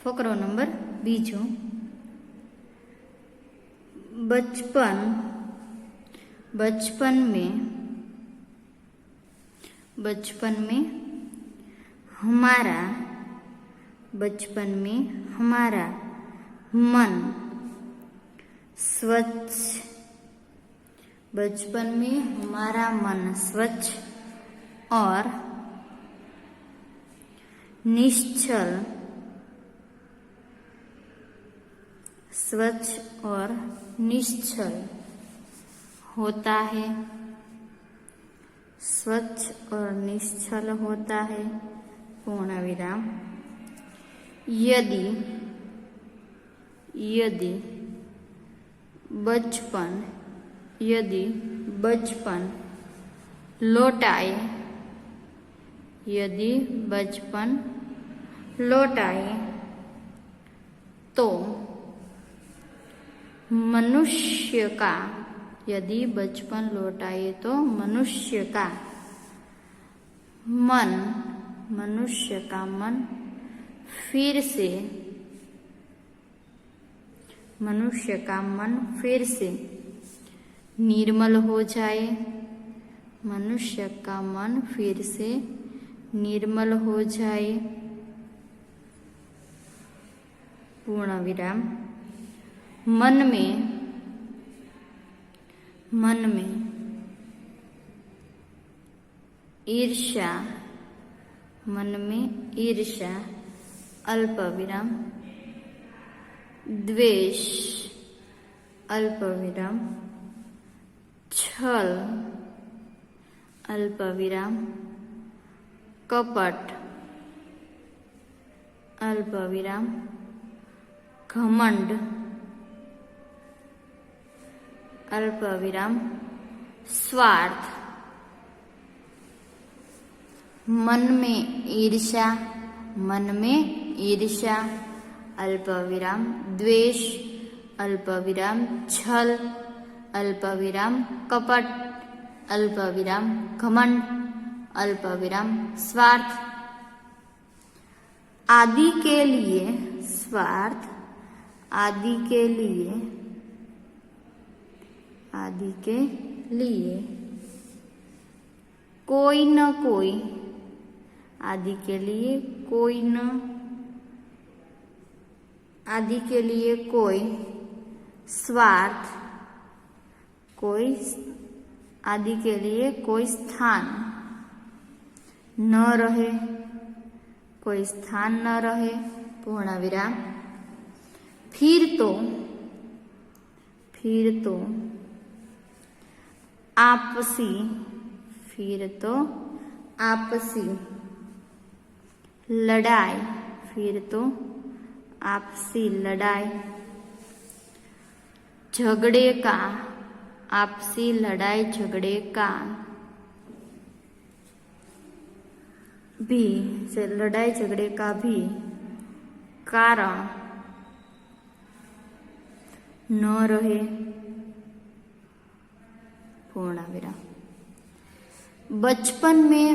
फकरो number 2। बचपन में हमारा मन स्वच्छ। बचपन में हमारा मन स्वच्छ और निश्चल होता है। स्वच्छ और निश्चल होता है। पूर्ण विराम। यदि बचपन लौटाए तो मनुष्य का मन फिर से निर्मल हो जाए। मनुष्य का मन फिर से निर्मल हो जाए। पूर्ण विराम। मन में ईर्ष्या अल्प विराम द्वेष अल्प विराम छल अल्प विराम कपट अल्प विराम घमंड अल्प विराम स्वार्थ। मन में ईर्ष्या अल्प विराम द्वेष अल्प विराम छल अल्प विराम कपट अल्प विराम घमंड अल्प विराम स्वार्थ। आदि के लिए स्वार्थ आदि के लिए कोई न कोई आदि के लिए कोई स्वार्थ आदि के लिए कोई स्थान न रहे। पूर्ण विराम। फिर तो आपसी लड़ाई झगड़े का भी कारण न रहे। पूर्ण विराम। बचपन में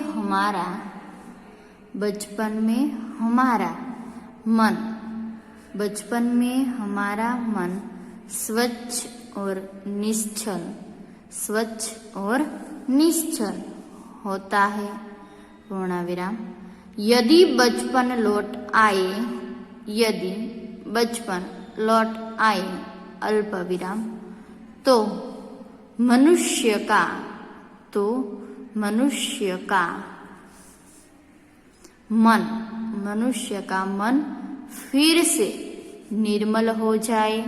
हमारा मन स्वच्छ और निश्चल होता है। पूर्ण विराम। यदि बचपन लौट आए अल्प विराम तो मनुष्य का मन फिर से निर्मल हो जाए।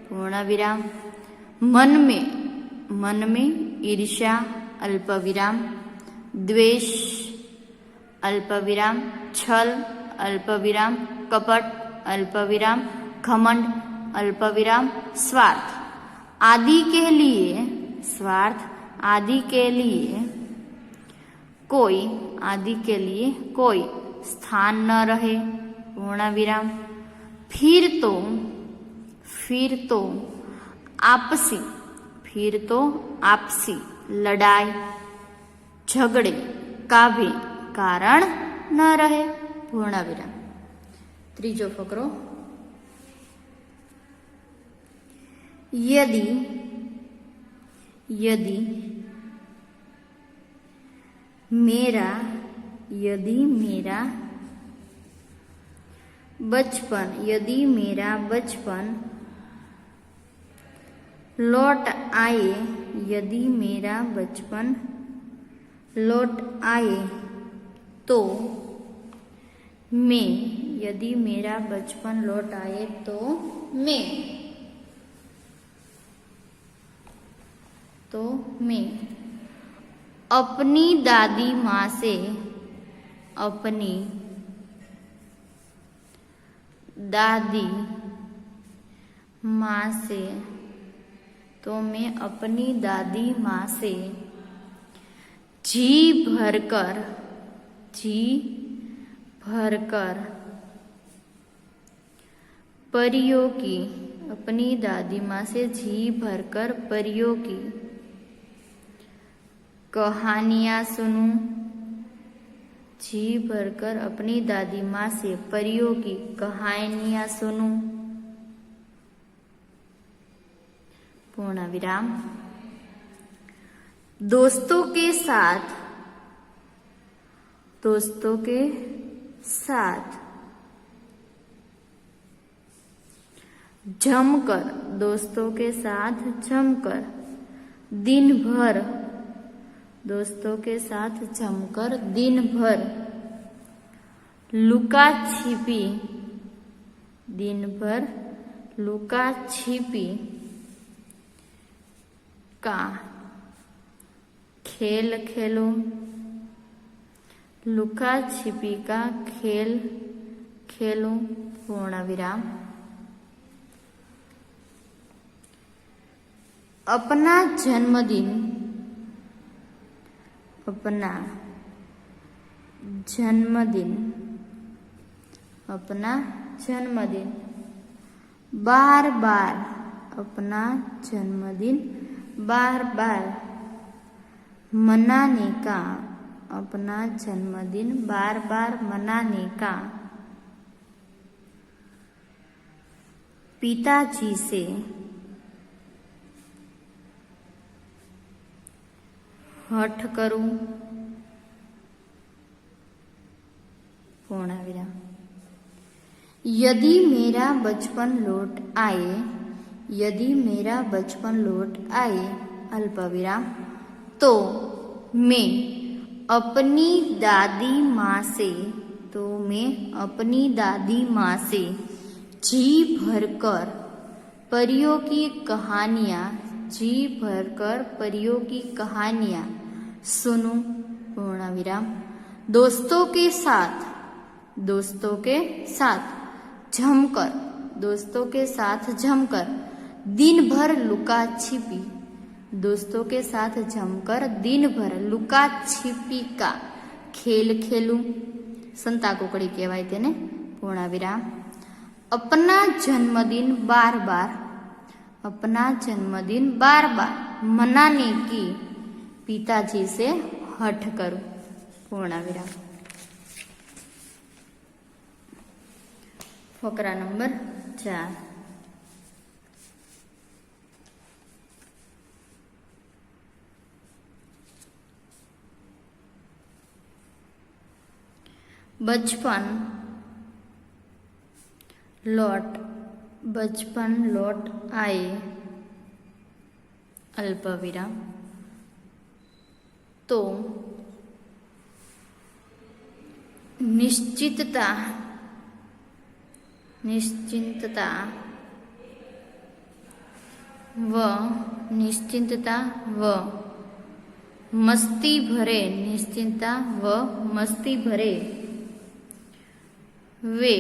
पूर्ण विराम। मन में ईर्ष्या अल्प विराम द्वेष अल्प विराम छल अल्प विराम कपट अल्प विराम घमंड अल्प विराम स्वार्थ आदि के लिए कोई स्थान न रहे। पूर्ण विराम। फिर तो आपसी लड़ाई झगड़े कारण न रहे। पूर्ण विराम। त्रीजो फकरो, यदि मेरा बचपन लौट आए, यदि मेरा बचपन लौट आए तो मैं, यदि मेरा बचपन लौट आए तो मैं अपनी दादी माँ से, अपनी दादी माँ से, तो मैं अपनी दादी माँ से जी भरकर परियों की, अपनी दादी माँ से जी भरकर परियों की कहानियाँ सुनूं, जी भरकर अपनी दादी माँ से परियों की कहानियाँ सुनूं। पूर्ण विराम। दोस्तों के साथ जमकर, दोस्तों के साथ जमकर दिन भर, दोस्तों के साथ जमकर दिन भर लुका छिपी, दिन भर लुका छिपी का खेल खेलूं, लुका छिपी का खेल खेलूं। पूर्ण विराम। अपना जन्मदिन बार बार, अपना जन्मदिन बार बार मनाने का, अपना जन्मदिन बार बार मनाने का पिताजी से हठ करूं। पूर्ण विराम। यदि मेरा बचपन लौट आए, यदि मेरा बचपन लौट आए, अल्प विराम, तो मैं अपनी दादी माँ से, तो मैं अपनी दादी माँ से जी भरकर परियों की कहानियाँ, जी भरकर परियों की कहानियाँ सुनूं। पूर्ण विराम। दोस्तों के साथ जमकर, दोस्तों के साथ जमकर दिन भर लुका छिपी, दोस्तों के साथ जमकर दिन भर लुका छिपी का खेल खेलूं। संताकोकड़ी कहेवाय तेने। पूर्ण विराम। अपना जन्मदिन बार बार, अपना जन्मदिन बार बार मनाने की पिताजी से हठ करूं। पूर्ण विराम। फकरा नंबर 4। बचपन लौट आए, अल्प विराम, तो निश्चिंतता व मस्ती भरे, निश्चिंतता व मस्ती भरे वे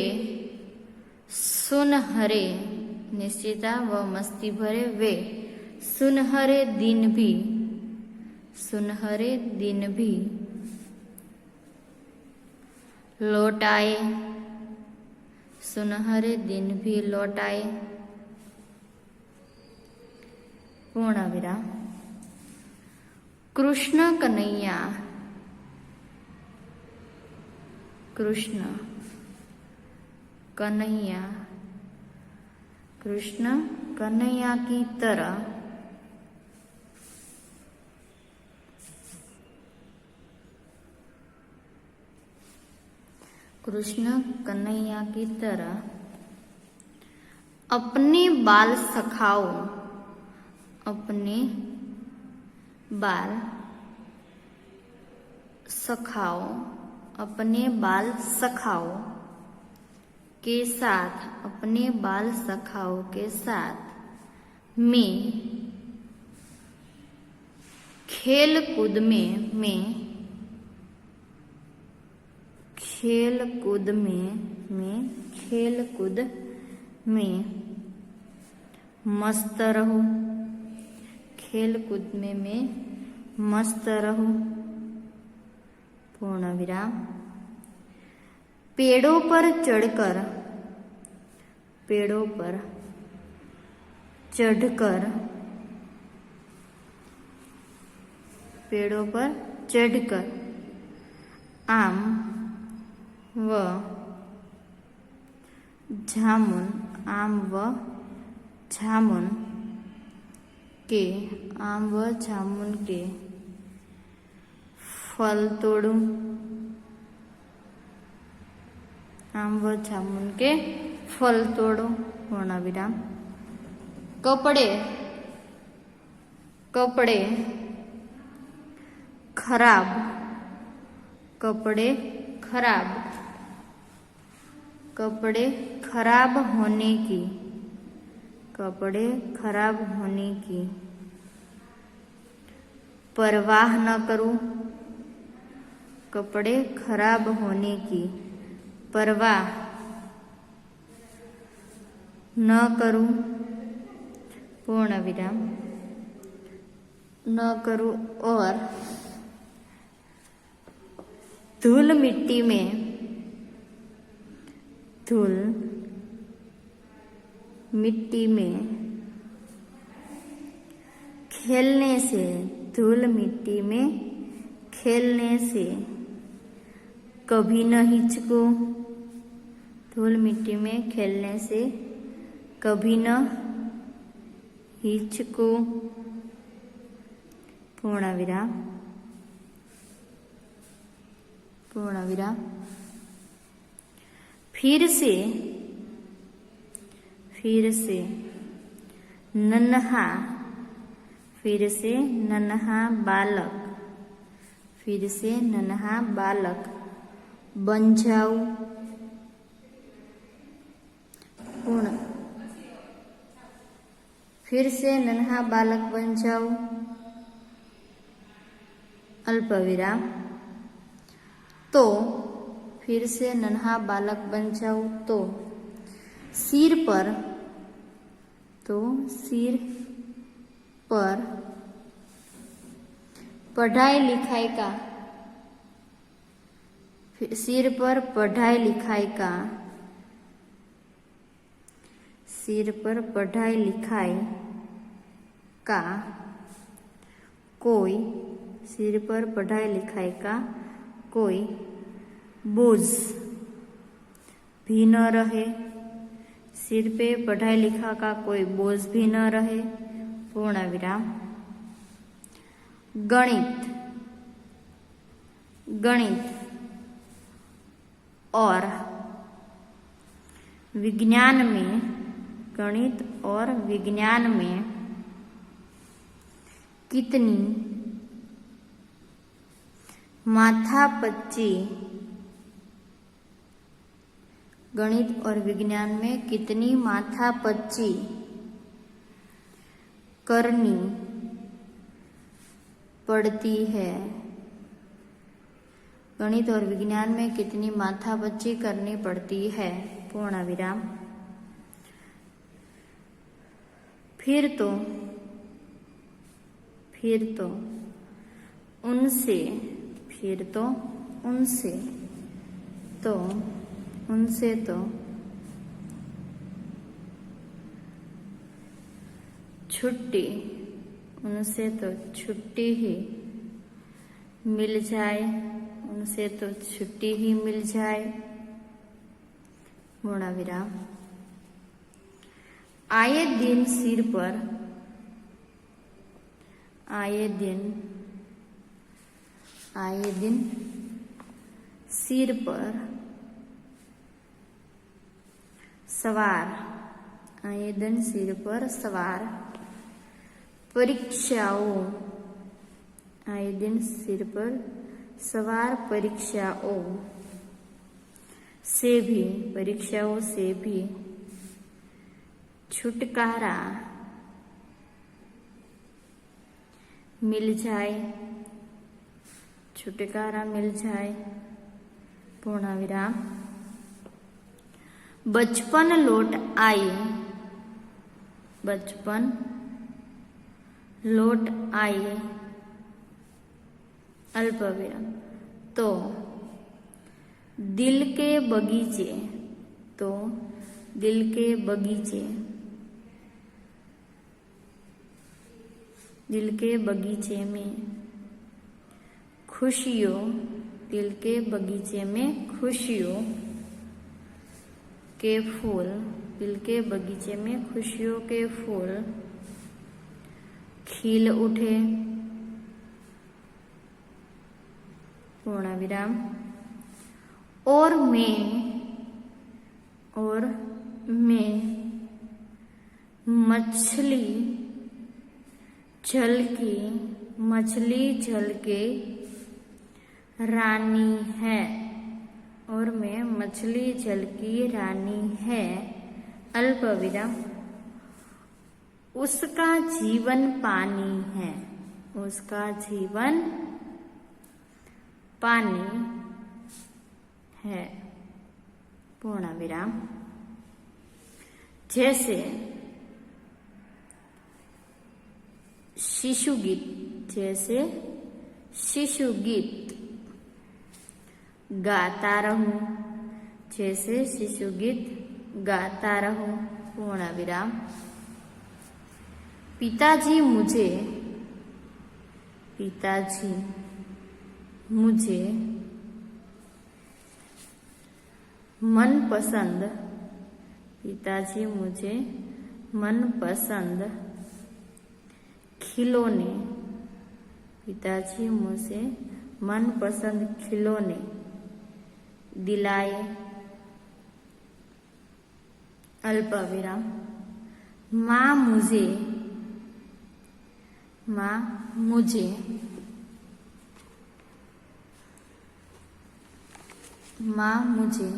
सुनहरे, निश्चिंतता व मस्ती भरे वे सुनहरे दिन भी लौट आए, सुनहरे दिन भी लौट आए। पूर्ण विराम। कृष्ण कन्हैया कृष्ण कन्हैया, कृष्ण कन्हैया की तरह, कृष्ण कन्हैया की तरह अपने बाल सखाओ, अपने बाल सखाओ, अपने बाल सखाओ के साथ, अपने बाल सखाओ के साथ में खेल कूद में खेल कूद में खेल कूद में मस्त रहो, खेल कूद में मस्त रहो। पूर्ण विराम। पेड़ों पर चढ़कर, पेड़ों पर चढ़कर, पेड़ों पर चढ़कर आम व जामुन, आम व जामुन के, आम व जामुन के फल तोड़ूं, आम व जामुन के फल तोड़ो। पूर्ण विराम। कपड़े, कपड़े खराब, कपड़े खराब, कपड़े खराब होने की, कपड़े खराब होने की परवाह न करूं, कपड़े खराब होने की परवाह न करूं। पूर्ण विराम। न करूं और धूल मिट्टी में, धूल मिट्टी में खेलने से, धूल मिट्टी में खेलने से कभी न हिचको, धूल मिट्टी में खेलने से कभी न हिचको। पूर्ण विराम। पूर्ण विराम। फिर से, फिर से नन्हा, फिर से नन्हा बालक, फिर से नन्हा बालक बन जाऊं। पूर्ण। फिर से नन्हा बालक बन जाऊं। अल्प विराम। तो फिर से नन्हा बालक बन जाऊं तो सिर पर, तो सिर पर पढ़ाई लिखाई का, सिर पर पढ़ाई लिखाई का, सिर पर पढ़ाई लिखाई का कोई, सिर पर पढ़ाई लिखाई का कोई बोझ भी न रहे, सिर पे पढ़ाई लिखा का कोई बोझ भी न रहे। पूर्ण विराम। गणित, गणित और विज्ञान में, गणित और विज्ञान में कितनी माथापच्ची, गणित और विज्ञान में कितनी माथापच्ची करनी पड़ती है, गणित और विज्ञान में कितनी माथापच्ची करनी पड़ती है। पूर्ण विराम। फिर तो, फिर तो उनसे, फिर तो उनसे, तो उनसे तो छुट्टी, उनसे तो छुट्टी ही मिल जाए, उनसे तो छुट्टी ही मिल जाए, पूर्ण विराम। आए दिन सिर पर, आए दिन सिर पर सवार, आए दिन सिर पर सवार परीक्षाओं, आए दिन सिर पर सवार परीक्षाओं से भी, परीक्षाओं से भी छुटकारा मिल जाए, छुटकारा मिल जाए, पूर्ण विराम। बचपन लौट आए, बचपन लौट आए, अल्प विराम। तो दिल के बगीचे, तो दिल के बगीचे, दिल के बगीचे में खुशियों, दिल के बगीचे में खुशियों के फूल, दिल के बगीचे में खुशियों के फूल खिल उठे, पूर्ण विराम। और मैं मछली जल की, मछली जल के रानी है, और मैं मछली जल की रानी है, अल्प विराम। उसका जीवन पानी है, उसका जीवन पानी है, पूर्ण विराम। जैसे शिशु गीत, जैसे शिशु गीत गाता रहूं, जैसे शिशु गीत गाता रहूं, पूर्ण विराम। पिताजी मुझे, पिताजी मुझे मनपसंद, पिताजी मुझे मनपसंद खिलौने, पिताजी मुझे मनपसंद खिलौने दिलाए, अल्प विराम। माँ मुझे, माँ मुझे माँ मुझे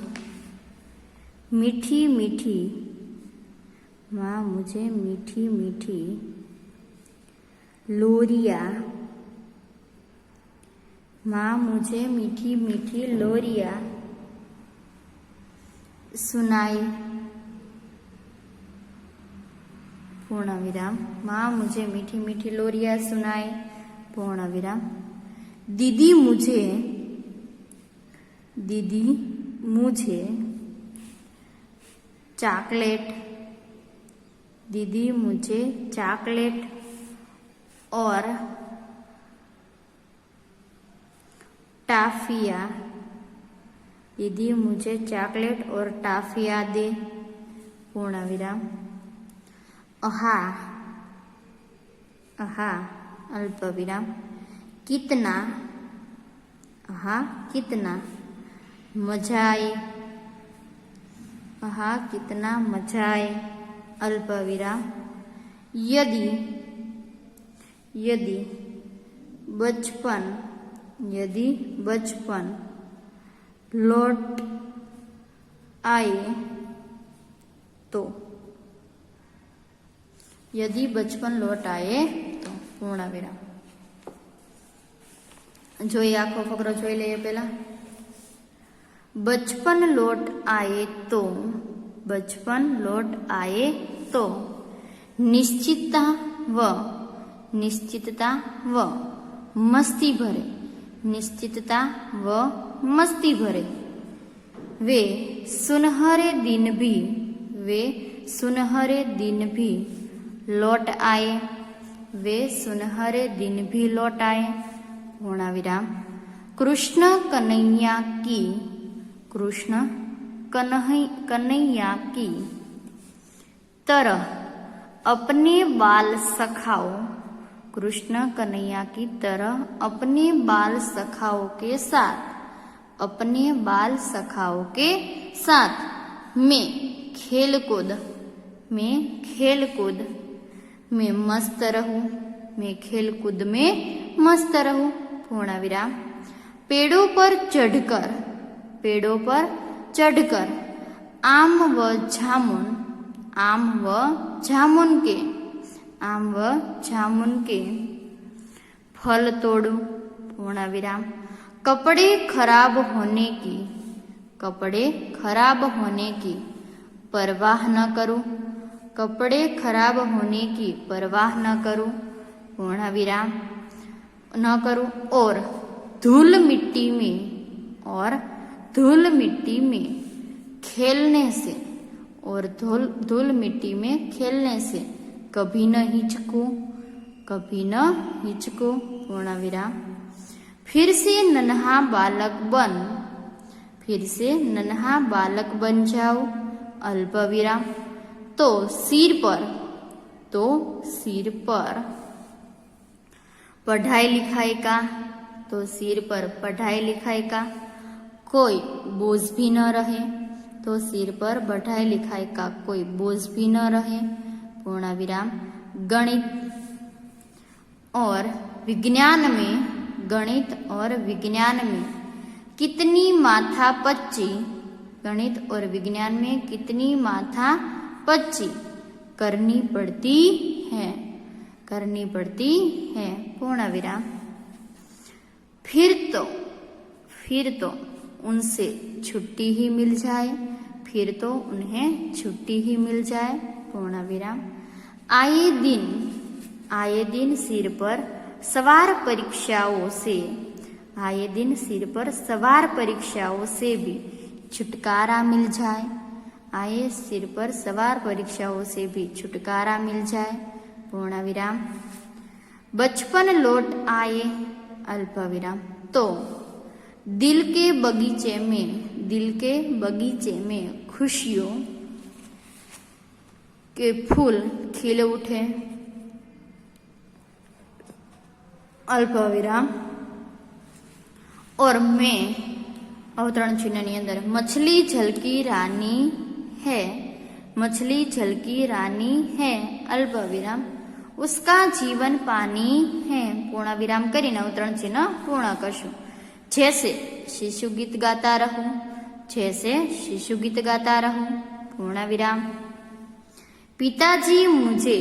मीठी मीठी, माँ मुझे मीठी मीठी लोरियाँ, माँ मुझे मीठी मीठी लोरियाँ सुनाई, पूर्ण विराम। माँ मुझे मीठी मीठी लोरियाँ सुनाई, पूर्ण विराम। दीदी मुझे, दीदी मुझे चॉकलेट, दीदी मुझे चॉकलेट और टाफिया, दीदी मुझे चॉकलेट और टाफिया दे, पूर्ण विराम। अहा, अहा, अल्प विराम। कितना, अहा कितना मजा आए, अहा कितना मजा आए, अल्प विराम। यदि, यदि बचपन, यदि बचपन लौट आए तो, यदि बचपन लौट आए तो, पूर्ण विराम। જોઈએ આખો ફકરો જોઈ લઈએ પહેલા। बचपन लौट आए तो, बचपन लौट आए तो निश्चितता व मस्ती भरे, निश्चितता व मस्ती भरे वे सुनहरे दिन भी, वे सुनहरे दिन भी लौट आए, वे सुनहरे दिन भी लौट आए, पूर्ण विराम। कृष्ण कन्हैया की, कृष्ण कन्हैया की तरह अपने बाल सखाओ, कृष्ण कन्हैया की तरह अपने बाल सखाओ के साथ, अपने बाल सखाओ के साथ मैं खेल कूद में मस्त रहूं, मैं खेल कूद में मस्त रहूं। पूर्ण विराम। पेड़ों पर चढ़कर आम व जामुन के फल तोड़ूं। पूर्ण विराम। कपड़े खराब होने की परवाह न करूं, कपड़े खराब होने की परवाह न करूं। पूर्ण विराम। न करूं। और धूल मिट्टी में खेलने से, और धूल मिट्टी में खेलने से कभी न हिचकूं, पूर्ण विराम। फिर से नन्हा बालक बन जाऊं, अल्प विराम। तो सिर पर पढ़ाई लिखाई का कोई बोझ भी न रहे, तो सिर पर पढ़ाई लिखाई का कोई बोझ भी न रहे। पूर्ण विराम। गणित और विज्ञान में कितनी माथापच्ची करनी पड़ती है। पूर्ण विराम। फिर तो उनसे छुट्टी ही मिल जाए, उन्हें छुट्टी ही मिल जाए। पूर्ण विराम। आए दिन सिर पर सवार परीक्षाओं से भी छुटकारा मिल जाए, पूर्ण विराम। बचपन लौट आए, अल्प विराम। तो दिल के बगीचे में खुशियों के फूल खिल उठे, अल्प विराम। और मैं अवतरण चिन्हની અંદર मछली झलकी रानी है, अल्प विराम। उसका जीवन पानी है, पूर्ण विराम કરીને अवतरण चिन्ह पूर्ण करशुं। जैसे शिशु गीत गाता रहूं, पूर्ण विराम। पिताजी मुझे